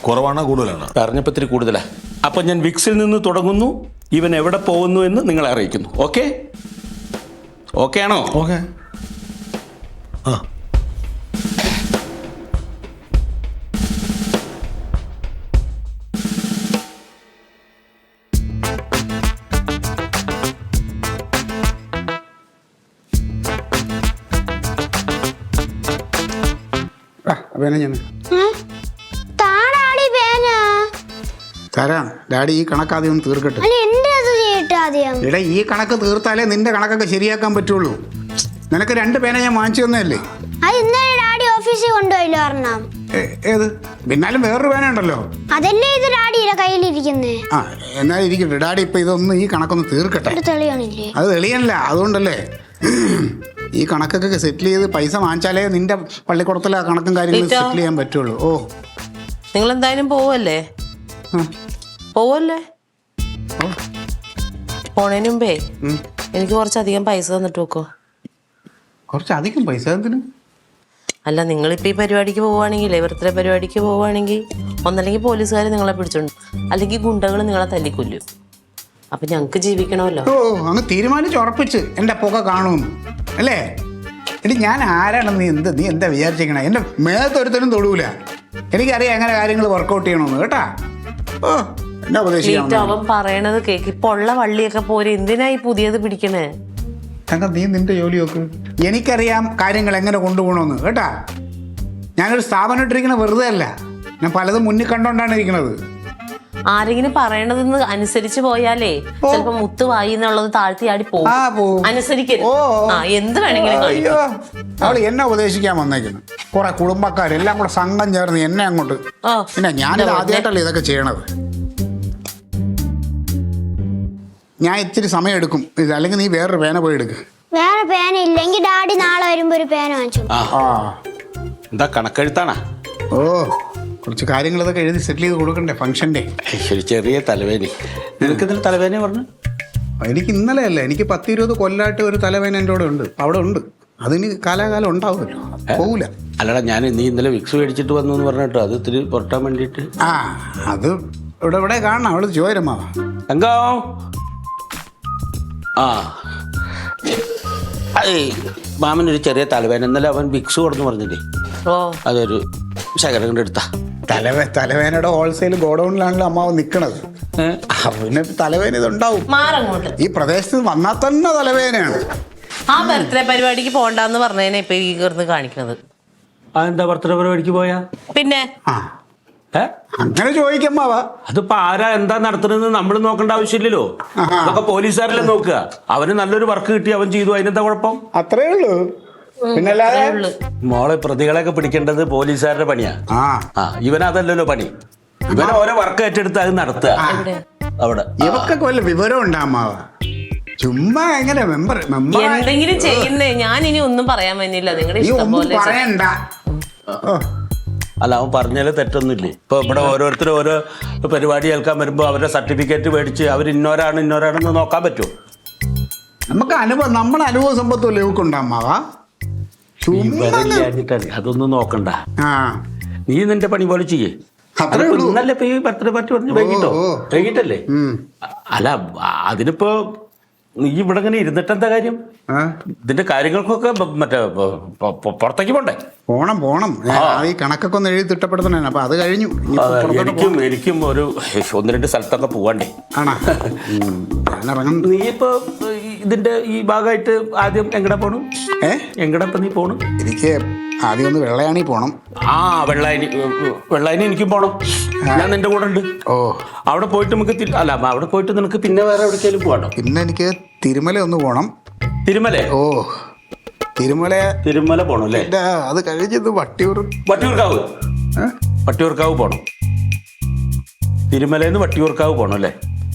കുറവാണോ കൂടുതലാണോ? പറഞ്ഞപ്പോൾ ഇത്തിരി കൂടുതലാ. അപ്പം ഞാൻ വിക്സിൽ നിന്ന് തുടങ്ങുന്നു. ഇവൻ എവിടെ പോകുന്നു എന്ന് നിങ്ങളെ അറിയിക്കുന്നു. ഓക്കെ? ഓക്കെ ആണോ? ഓക്കെ. ആ തരാം. ഡാഡി ഈ കണക്കാദ്യം ഒന്ന് തീർക്കട്ടെ. എടാ, ഈ കണക്ക് തീർത്താലേ നിന്റെ കണക്കൊക്കെ ശരിയാക്കാൻ പറ്റുള്ളൂ. നിനക്ക് 2 പേന ഞാൻ വാങ്ങിച്ചു തന്നല്ലേ? ഡാഡി ഓഫീസിൽ കൊണ്ടുപോയില്ലോ ഒരെണ്ണം. ഏത്? പിന്നാലും വേറൊരു പേന ഉണ്ടല്ലോ. അതല്ലേ ഇത് ഡാഡിയുടെ കയ്യിലിരിക്കുന്നേ. ആ, എന്നാലും ഇരിക്കട്ടെ. ഡാഡി ഇപ്പൊ ഇതൊന്ന് ഈ കണക്കൊന്ന് തീർക്കട്ടെ. തെളിയണില്ലേ? അത് തെളിയല്ല, അതുകൊണ്ടല്ലേ ഈ കണക്കൊക്കെ സെറ്റിൽ ചെയ്ത് പൈസ വാങ്ങിച്ചാലേ നിന്റെ പള്ളിക്കൂടത്തിലെ കണക്കും കാര്യങ്ങളും സെറ്റിൽ ചെയ്യാൻ പറ്റുള്ളൂ. ഓ, നിങ്ങൾ എന്തായാലും പോവല്ലേ? പോവല്ലേ? പോണേന് മുമ്പേ എനിക്ക് കുറച്ചധികം പൈസ തന്നിട്ട് നോക്കോ. കുറച്ചധികം പൈസ എന്തിനും? അല്ല, നിങ്ങളിപ്പോൾ ഈ പരിപാടിക്ക് പോവുകയാണെങ്കിലേ, ബർത്ത്ഡേ പരിപാടിക്ക് പോവുകയാണെങ്കിൽ ഒന്നല്ലെങ്കിൽ പോലീസുകാർ നിങ്ങളെ പിടിച്ചോണ്ട്, അല്ലെങ്കിൽ ഗുണ്ടകൾ നിങ്ങളെ തല്ലിക്കൊല്ലും. അപ്പം ഞങ്ങൾക്ക് ജീവിക്കണമല്ലോ. ഓ, അങ്ങ് തീരുമാനിച്ച് ഉറപ്പിച്ച് എൻ്റെ പുക കാണുമെന്ന് അല്ലേ? എടി, ഞാൻ ആരാണെന്ന് നീ എന്താ വിചാരിച്ചിരിക്കണേ? എൻ്റെ മേത്തൊരുത്തരും തൊടൂല. എനിക്കറിയാം എങ്ങനെ കാര്യങ്ങൾ വർക്കൗട്ട് ചെയ്യണമെന്ന്. കേട്ടാ? ഓ, എന്നാ ഉപദേശിക്കാം. അവൻ പറയണത് കേക്ക്. ഇപ്പൊ ഉള്ള വള്ളിയൊക്കെ പോരെ, എന്തിനായി പുതിയത് പിടിക്കണേ? തങ്ക, നീ നിന്റെ ജോലി നോക്ക്. എനിക്കറിയാം കാര്യങ്ങൾ എങ്ങനെ കൊണ്ടുപോകണമെന്ന്. കേട്ടാ? ഞാനൊരു സ്ഥാപനം ഇട്ടിരിക്കണ വെറുതെ അല്ല. ഞാൻ പലതും മുന്നിൽ കണ്ടോണ്ടാണ് ഇരിക്കണത്. ആരെങ്കിലും പറയണതെന്ന് അനുസരിച്ച് പോയാലേ ചിലപ്പോ മുത്ത് വായി എന്നുള്ളത് താഴ്ത്തി ആടി പോകും. അനുസരിക്കരുത്. എന്ത് വേണമെങ്കിലും അയ്യോ, അവള് എന്നെ ഉപദേശിക്കാൻ വന്നേക്കുന്നു. കുറെ കുടുംബക്കാരെല്ലാം കൂടെ സംഘം ചേർന്ന് എന്നെ അങ്ങോട്ട്. പിന്നെ ഞാനിത് ആദ്യമായിട്ടല്ലേ ഇതൊക്കെ ചെയ്യണത്. ഞാൻ ഇത്തിരി സമയം എടുക്കും. ഇത് അല്ലെങ്കിൽ നീ വേറൊരു പേന പോയി എടുക്ക്. വേറെ പേന ഇല്ലെങ്കിൽ ഡാഡി നാളെ വരുമ്പോ ഒരു പേന വാങ്ങിച്ചു. എന്താ കണക്കെഴുത്താണാ? ഓ, കുറച്ച് കാര്യങ്ങൾ ഇതൊക്കെ എഴുതി സെറ്റിൽ ചെയ്ത് കൊടുക്കണ്ടേ ഫംഗ്ഷൻ്റെ? ചെറിയ തലവേദന. നിനക്ക് ഇന്നലെ തലവേദന പറഞ്ഞു? എനിക്ക് ഇന്നലെ അല്ല, എനിക്ക് 10-20 കൊല്ലമായിട്ട് ഒരു തലവേദന എൻ്റെ കൂടെ ഉണ്ട്. അവിടെ ഉണ്ട്. അതിന് കാലാകാലം ഉണ്ടാവുമല്ലോ, പോകൂല. അല്ലടാ, ഞാൻ നീ ഇന്നലെ വിക്സ് മേടിച്ചിട്ട് വന്നു എന്ന് പറഞ്ഞിട്ടോ, അത് ഇത്തിരി പുറട്ടാൻ വേണ്ടിയിട്ട്. അത് ഇവിടെ കാണണം. അവള് ചോരമാവ എങ്കോ. മാമനൊരു ചെറിയ തലവേദന. ഇന്നലെ അവൻ വിക്സ് കൊടുന്ന് പറഞ്ഞില്ലേ? അതൊരു ശകലം കൊണ്ട് എടുത്താ. തലവേദനയുടെ ഹോൾസെയിൽ ഗോഡൌണിലാണല്ലോ അമ്മാവ് നിൽക്കണത്. പിന്നെ തലവേദന ഇതുണ്ടാവും. ഈ പ്രദേശത്ത് വന്നാൽ തന്നെ തലവേദനയാണ്. ആ ബർത്ത്ഡേ പരിപാടിക്ക് പോണ്ടെന്ന് പറഞ്ഞതിനെ ഇപ്പൊ ഈ കിടന്ന് കാണിക്കണത്. അതെന്താ ബർത്ത്ഡേ പരിപാടിക്ക് പോയാ? പിന്നെ അങ്ങനെ ചോദിക്കമ്മാവാ. അതിപ്പോ ആരാ എന്താ നടത്തുന്നത് നമ്മൾ നോക്കേണ്ട ആവശ്യമില്ലല്ലോ. അതൊക്കെ പോലീസുകാരല്ലേ നോക്കുക. അവന് നല്ലൊരു വർക്ക് കിട്ടി, അവൻ ചെയ്തു. അതിനെന്താ കുഴപ്പം? അത്രേ ഉള്ളൂ. പിന്നല്ലാതെ മോളെ പ്രതികളെയൊക്കെ പിടിക്കേണ്ടത് പോലീസുകാരുടെ പണിയാ. ഇവനതല്ലല്ലോ പണി. ഇവനെ ഓരോ വർക്ക് ഏറ്റെടുത്ത് അത് നടത്തുക. അവിടെ ഇവക്കൊക്കെ വല്ല വിവരം ഉണ്ടാമാവ. ചുമ്മാ എങ്ങനെ എന്തെങ്കിലും ചെയ്യുന്നേ. ഞാൻ ഇനി ഒന്നും പറയാൻ പറ്റില്ല. നിങ്ങളുടെ ഇഷ്ടം പോലെ പറയണ്ട. അല്ല, അവൻ പറഞ്ഞാല് തെറ്റൊന്നുമില്ലേ? ഇപ്പൊ ഇവിടെ ഓരോരുത്തരും ഓരോ പരിപാടി കേൾക്കാൻ വരുമ്പോ അവരുടെ സർട്ടിഫിക്കറ്റ് മേടിച്ച് അവർ ഇന്നോരാണെന്ന് നോക്കാൻ പറ്റുമോ? നമുക്ക് നമ്മുടെ അനുഭവ സമ്പത്തും ഇവക്കുണ്ടാമാവാ. വിവരമില്ലാഞ്ഞിട്ടാണ്. അതൊന്നും നോക്കണ്ട, ആ നീ നിന്റെ പണി പോലെ ചെയ്യേ. അത്രേ അതിപ്പോ ഉള്ളൂ. ഇന്നല്ലേ ഇപ്പൊ ഈ ബർത്ത്ഡേ പാർട്ടി പറഞ്ഞ് വൈകിട്ടോ? വൈകിട്ടല്ലേ? അല്ല, അതിനിപ്പോ നീ ഇവിടെ ഇങ്ങനെ ഇരുന്നിട്ട് എന്താ കാര്യം? ഇതിന്റെ കാര്യങ്ങൾക്കൊക്കെ മറ്റേ പുറത്തേക്ക് പോണ്ടേ? പോണം ഈ കണക്കൊക്കെ ഒന്ന് എഴുതി തിട്ടപ്പെടുത്തണേ. അപ്പൊ അത് കഴിഞ്ഞു. ഇനിയിപ്പോ പുറത്തോട്ട് എനിക്കും ഒരു 1-2 സ്ഥലത്തൊക്കെ പോവാണ്ടേ. ആണോ? ഞാൻ ഇറങ്ങും. നീ ഇപ്പൊ ഇതിന്റെ ഈ ഭാഗമായിട്ട് ആദ്യം എങ്ങടെ പോണു? എങ്ങടെ ഇപ്പൊ നീ പോണു? എനിക്ക് ആദ്യം ഒന്ന് വെള്ളയാണി പോണം. ആ, വെള്ളായനി എനിക്കും പോണം. ഞാൻ നിന്റെ കൂടെ ഉണ്ട്. ഓ, അവിടെ പോയിട്ട് നമുക്ക് അല്ല, അവിടെ പോയിട്ട് നിനക്ക് പിന്നെ വേറെ എവിടേക്കെങ്കിലും പോകണം. പിന്നെ എനിക്ക് തിരുമല ഒന്ന് പോണം. തിരുമല? ഓ, തിരുമല പോണം അല്ലേ? അത് കഴിഞ്ഞത് വട്ടിയൂർക്കാവ് പോണം. തിരുമലന്ന് വട്ടിയൂർക്കാവ് പോണം അല്ലേ?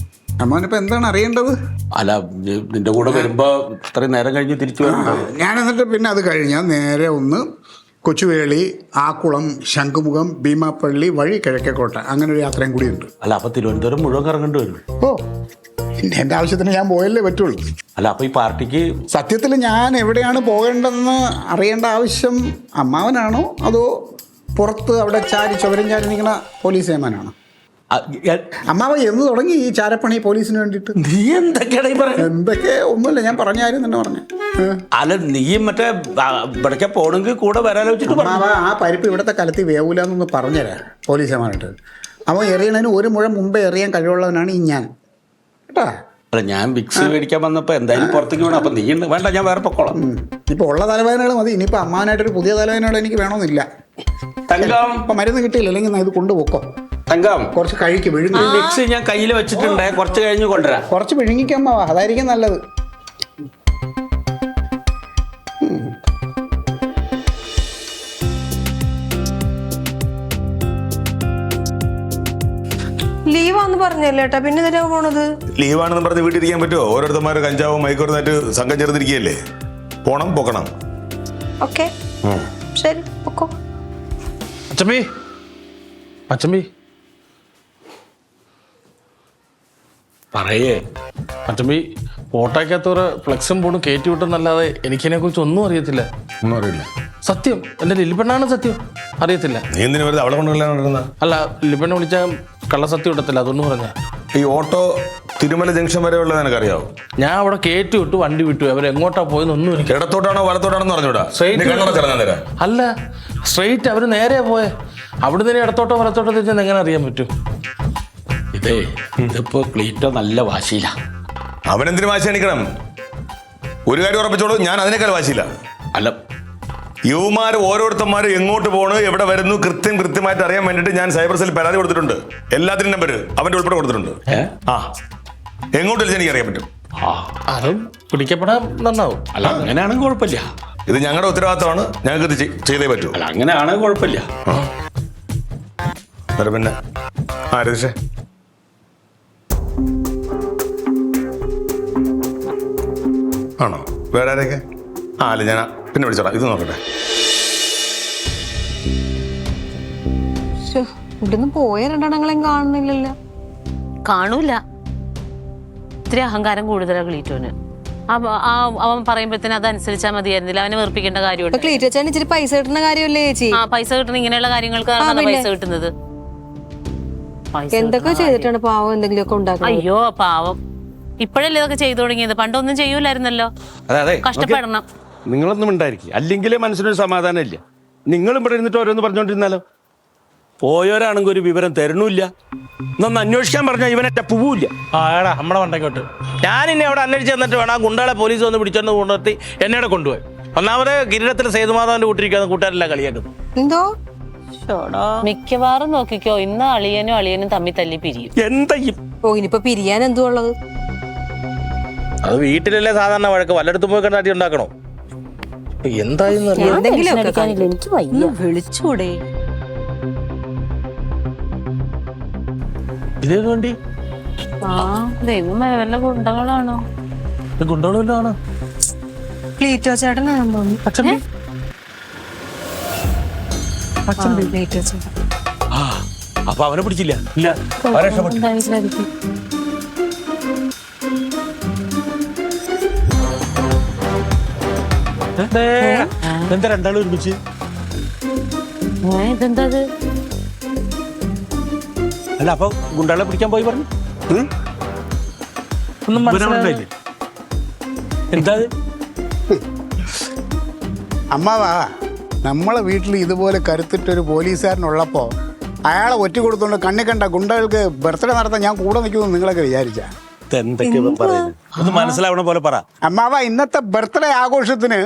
അമ്മാനിപ്പോ എന്താണ് അറിയേണ്ടത്? അല്ല, നിന്റെ കൂടെ വരുമ്പോ ഇത്രയും നേരം കഴിഞ്ഞ് തിരിച്ചു വരണം. ഞാൻ എന്നിട്ട് പിന്നെ അത് കഴിഞ്ഞാൽ നേരെ ഒന്ന് കൊച്ചുവേളി, ആക്കുളം, ശംഖുമുഖം, ഭീമാപ്പള്ളി വഴി കിഴക്കേക്കോട്ട, അങ്ങനെ ഒരു യാത്രയും കൂടി ഉണ്ട്. അല്ല, അപ്പൊ തിരുവനന്തപുരം മുഴുവൻ കറങ്ങേണ്ടി വരും. ഓ, പിന്നെ എൻ്റെ ആവശ്യത്തിന് ഞാൻ പോയല്ലേ പറ്റുള്ളൂ. അല്ല, അപ്പൊ ഈ പാർട്ടിക്ക് സത്യത്തിൽ ഞാൻ എവിടെയാണ് പോകേണ്ടതെന്ന് അറിയേണ്ട ആവശ്യം അമ്മാവനാണോ അതോ പുറത്ത് അവിടെ ചുവരും ചാരി നിൽക്കുന്ന പോലീസ് ഏമാനാണോ? അമ്മാവ എന്ന് തുടങ്ങി ഈ ചാരപ്പണി പോലീസിന് വേണ്ടിയിട്ട്? നീ എന്തൊക്കെയാണ് ഈ പറയുന്നത്? എന്തൊക്കെ ഒന്നുമില്ല, ഞാൻ പറഞ്ഞ കാര്യം തന്നെ പറഞ്ഞു. അല്ല, നീ മറ്റേ ഇവിടേക്ക് പോണെങ്കിൽ കൂടെ വരാലോചിച്ചിട്ട് അമ്മാവ ആ പരിപ്പ് ഇവിടുത്തെ കലത്തി വേവൂലെന്നൊന്ന് പറഞ്ഞുതരാം പോലീസ് ഏമാനായിട്ട്. അവൻ എറിയണതിന് 1 മുഴം മുമ്പേ എറിയാൻ കഴിവുള്ളവനാണ് ഈ ഞാൻ കേട്ടാ. അല്ല, ഞാൻ വിക്സ് മേടിക്കാൻ വന്നപ്പോ എന്തായാലും പുറത്തേക്ക് വേണം. അപ്പൊ നീ വേണ്ട, ഞാൻ വേറെ പൊക്കോളാം. ഇപ്പൊ ഉള്ള തലവേദനകൾ മതി. ഇനിയിപ്പോ അമ്മാവനായിട്ടൊരു പുതിയ തലവേദനകൾ എനിക്ക് വേണമെന്നില്ല. തങ്കം, ഇപ്പൊ മരുന്ന് കിട്ടിയില്ല, അല്ലെങ്കിൽ ഇത് കൊണ്ടുപോക്കോ. തങ്കം, കുറച്ച് കഴിക്കും, വിഴുങ്ങി. വിക്സ് ഞാൻ കയ്യിൽ വെച്ചിട്ടുണ്ട്, കുറച്ച് കഴിഞ്ഞ് കൊണ്ടുവരാം. കുറച്ച് വിഴുങ്ങിക്കമ്മാവ, അതായിരിക്കും നല്ലത്. ലീവാന്ന് പറഞ്ഞല്ലേ ഏട്ടാ, പിന്നെ ഇതിനാ പോണത്? ലീവാണെന്ന് പറഞ്ഞ് വീട്ടിലിരിക്കാൻ പറ്റുമോ? ഓരോരുത്തന്മാർ കഞ്ചാവും മയക്കുമരുന്നായിട്ട് സംഘം ചേർന്നിരിക്കുകയല്ലേ. പോക്കണം. ഓക്കെ, ശരി, പൊക്കോ. അച്ചമ്പി പറയേ. അച്ചമ്പി, ഓട്ടോക്കകത്തോടെ ഫ്ലെക്സും പോണും കയറ്റി വിട്ടെന്നല്ലാതെ എനിക്കിതിനെ കുറിച്ച് ഒന്നും അറിയത്തില്ല. ഒന്നും അറിയില്ല. സത്യം, എന്റെ ലില്ലിപ്പെണ്ണാണ് സത്യം, അറിയത്തില്ല. നീ എന്തിനു വെറുതെ അവളെ കൊണ്ടുവരുന്ന? അല്ല, ലില്ലിപ്പെണ്ണ വിളിച്ചാൽ കള്ളസത്യം ഇടത്തില്ല, അതൊന്നും പറഞ്ഞ. ഈ ഓട്ടോ തിരുമല ജംഗ്ഷൻ വരെ ഉള്ളത് നിനക്കറിയാവോ? ഞാൻ അവിടെ കയറ്റി വിട്ടു, വണ്ടി വിട്ടു. അവരെങ്ങോട്ടാ പോയെന്നൊന്നും എനിക്ക്. ഇടത്തോട്ടാണോ വലത്തോട്ടാണോ പറഞ്ഞൂടാ? അല്ല, സ്ട്രെയിറ്റ് അവര് നേരെ പോയെ. അവിടെ നിന്ന് ഇടത്തോട്ടോ വലത്തോട്ടോ തിരിച്ചെന്ന് എങ്ങനെ അറിയാൻ പറ്റും? ഇതിപ്പോ ക്ലീറ്റോ നല്ല വാശിയില്ല. അവനെന്തിനു വാശി കാണിക്കണം? ഒരു കാര്യം ഉറപ്പിച്ചോളൂ, ഞാൻ അതിനേക്കാൾ വാശിയില്ല. അല്ല, യുവമാർ ഓരോരുത്തന്മാരും എങ്ങോട്ട് പോണു, എവിടെ വരുന്നു കൃത്യമായിട്ട് അറിയാൻ വേണ്ടിയിട്ട് ഞാൻ സൈബർ സെൽ പരാതി കൊടുത്തിട്ടുണ്ട്. എല്ലാത്തിനും നമ്പർ അവന്റെ ഉൾപ്പെടെ കൊടുത്തിട്ടുണ്ട്. എങ്ങോട്ട് വിളിച്ചാൽ എനിക്ക് അറിയാൻ പറ്റും. അതും പിടിക്കപ്പെടാൻ നന്നാവും. അല്ല, അങ്ങനെയാണെങ്കിൽ കുഴപ്പമില്ല. ഇത് ഞങ്ങളുടെ ഉത്തരവാദിത്തമാണ്, ഞങ്ങൾക്ക് ഇത് ചെയ്തേ പറ്റൂ. അല്ല, അങ്ങനെയാണെങ്കിൽ കുഴപ്പമില്ല. പിന്നെ രതീഷേ, ആണോ? വേറെ ആരെയൊക്കെ? അല്ല, ഞാൻ പിന്നെ വിളിച്ചോളാം. ഇത് നോക്കട്ടെ. ഇവിടുന്ന് പോയ രണ്ടെണ്ണങ്ങളെയും കാണുന്നില്ലല്ലോ. കാണൂല. ഇത്തിരി അഹങ്കാരം കൂടുതലാണ് ക്ലീറ്റോന്. അവൻ പറയുമ്പോഴത്തേന് അതനുസരിച്ചാൽ മതിയായിരുന്നില്ല. അവനെ വെറുപ്പിക്കേണ്ട കാര്യമുണ്ട്. ക്ലീറ്റോച്ചാൻ ഇച്ചിരി പൈസ കിട്ടുന്ന കാര്യമല്ലേ ചേച്ചി? പൈസ കിട്ടുന്ന ഇങ്ങനെയുള്ള കാര്യങ്ങൾക്കാണ് പൈസ കിട്ടുന്നത്. എന്തൊക്കെ ചെയ്തിട്ടാണ് പാവം എന്തെങ്കിലുമൊക്കെ ഉണ്ടാക്കുന്നത്? അയ്യോ പാവം, ഇപ്പോഴല്ലേ ഇതൊക്കെ ചെയ്തു തുടങ്ങിയത്, പണ്ടൊന്നും ചെയ്യൂലായിരുന്നല്ലോ. അതെ, കഷ്ടപ്പെടണം. നിങ്ങളൊന്നും ഉണ്ടായിരിക്കും, അല്ലെങ്കിലേ മനസ്സിനൊരു സമാധാനം ഇല്ല. നിങ്ങളും ഇവിടെ ഇരുന്നിട്ട് ഓരോന്ന് പറഞ്ഞോണ്ടിരുന്നാലോ? പോയവരാണെങ്കിൽ ഒരു വിവരം തരണമില്ല. ഇന്നൊന്ന് അന്വേഷിക്കാൻ പറഞ്ഞാൽ ഇവനെ പോവില്ല. എടാ, നമ്മുടെ വണ്ടക്കോട്ട് ഞാൻ ഇനി അവിടെ അന്വേഷിച്ച് തന്നിട്ട് വേണം ആ ഗുണ്ടകളെ പോലീസ് വന്ന് പിടിച്ചോണ്ട് കൊണ്ടുവത്തി എന്നെ കൊണ്ടുപോയി. ഒന്നാമത് കിരീടത്തിൽ സേതുമാധവന്റെ കൂട്ടിരിക്കുന്ന കൂട്ടുകാരെല്ലാം കളിയാക്കുന്നു. എന്തോ മിക്കവാറും നോക്കിക്കോ, ഇന്ന് അളിയനും തമ്മിൽ തല്ലി പിരിയും. എന്താ ഇനിയിപ്പോ പിരിയാൻ എന്തോ ഉള്ളത്? അത് വീട്ടിലല്ലേ സാധാരണ വഴക്ക്, വല്ലയിടത്തും പോയി കണ്ടാട്ടി ഉണ്ടാക്കണോ? എന്തായെന്ന് എനിക്ക് വയ്യ, വിളിച്ചൂടെ? ഇതേത് വണ്ടി? ദൈവം വല്ല ഗുണ്ടകളാണോ? ഗുണ്ടകളാണ്. ക്ലീറ്റോ ചേട്ടനാണെന്ന് തോന്നുന്നു. അപ്പൊ അവനെ പിടിച്ചില്ല. ഇല്ല, എന്താ രണ്ടാളും ഒരുമിച്ച്? ഇതെന്താ അത്? അല്ല അപ്പൊ ഗുണ്ടകളെ പിടിക്കാൻ പോയി പറഞ്ഞു ഒന്നും ഇവനവിടെ എന്താ അത്? അമ്മാവാ നമ്മളെ വീട്ടിൽ ഇതുപോലെ കരുത്തിട്ടൊരു പോലീസുകാരനുള്ളപ്പോൾ അയാളെ ഒറ്റ കൊടുത്തോണ്ട് കണ്ണി കണ്ട ഗുണ്ടകൾക്ക് ബർത്ത്ഡേ നടത്താൻ ഞാൻ കൂടെ നിൽക്കുമെന്ന് നിങ്ങളൊക്കെ വിചാരിച്ച എന്തൊക്കെയാ പറയുന്നത്? ഒന്ന് മനസ്സിലാവണ പോലെ പറ. അമ്മാവ ഇന്നത്തെ ബർത്ത്ഡേ ആഘോഷത്തിന്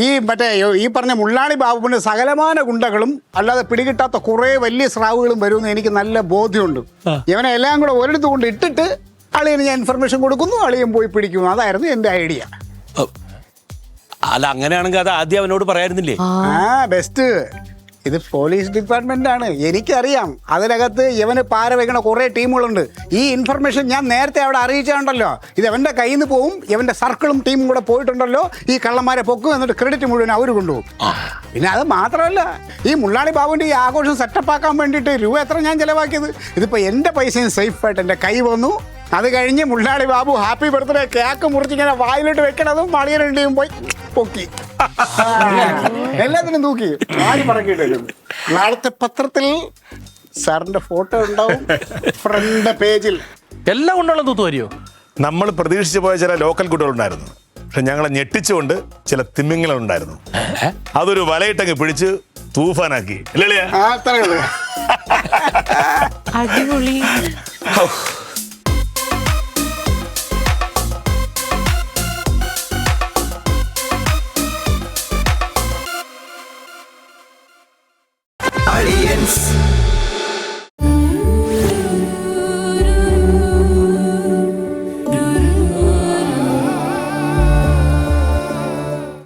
ഈ മറ്റേ ഈ പറഞ്ഞ മുള്ളാണി ബാബുവിന് സകലമാന ഗുണ്ടകളും അല്ലാതെ പിടികിട്ടാത്ത കുറേ വലിയ സ്രാവുകളും വരുമെന്ന് എനിക്ക് നല്ല ബോധ്യമുണ്ട്. ഇവനെ എല്ലാം കൂടെ ഒരിടത്ത് കൊണ്ട് ഇട്ടിട്ട് അളിയന് ഞാൻ ഇൻഫർമേഷൻ കൊടുക്കുന്നു, അളിയൻ പോയി പിടിക്കുന്നു. അതായിരുന്നു എൻ്റെ ഐഡിയ. അല്ല അങ്ങനെയാണെങ്കിൽ അത് ആദ്യം അവനോട് പറയായിരുന്നില്ലേ? ബെസ്റ്റ്. ഇത് പോലീസ് ഡിപ്പാർട്ട്മെന്റ് ആണ്, എനിക്കറിയാം. അതിനകത്ത് ഇവന് പാര വെക്കണ കുറേ ടീമുകളുണ്ട്. ഈ ഇൻഫർമേഷൻ ഞാൻ നേരത്തെ അവിടെ അറിയിച്ചാണ്ടല്ലോ. ഇത് അവൻ്റെ കയ്യിൽ നിന്ന് പോവും, ഇവൻ്റെ സർക്കിളും ടീമും കൂടെ പോയിട്ടുണ്ടല്ലോ, ഈ കള്ളന്മാരെ പൊക്കും, എന്നിട്ട് ക്രെഡിറ്റ് മുഴുവൻ അവർ കൊണ്ടുപോകും. പിന്നെ അത് മാത്രമല്ല, ഈ മുള്ളാണി ബാബുവിൻ്റെ ഈ ആഘോഷം സെറ്റപ്പ് ആക്കാൻ വേണ്ടിയിട്ട് രൂപ എത്ര ഞാൻ ചിലവാക്കിയത്. ഇതിപ്പോൾ എൻ്റെ പൈസയും സേഫായിട്ട് എൻ്റെ കൈ വന്നു. അത് കഴിഞ്ഞ് മുള്ളാണി ബാബു ഹാപ്പി ബർത്ത്ഡേ കേക്ക് മുറിച്ചിങ്ങനെ വായിലോട്ട് വെക്കണതും മളിയരണ്ടിയും പോയി പൊക്കി എല്ലാത്തിനും തൂക്കി വാരി പറക്കിയിട്ട് നാളത്തെ പത്രത്തിൽ സാറിന്റെ ഫോട്ടോ ഉണ്ടാവും ഫ്രണ്ട് പേജിൽ. എല്ലാം കൊണ്ടുള്ള തൂത്തു വരിയോ? നമ്മൾ പ്രതീക്ഷിച്ചു പോയ ചില ലോക്കൽ കുട്ടികളുണ്ടായിരുന്നു, പക്ഷെ ഞങ്ങളെ ഞെട്ടിച്ചുകൊണ്ട് ചില തിമിങ്ങളുണ്ടായിരുന്നു. അതൊരു വലയിട്ടങ്ങ് പിടിച്ച് തൂഫാനാക്കി. അത്രയുള്ളൂ. അടിപൊളി.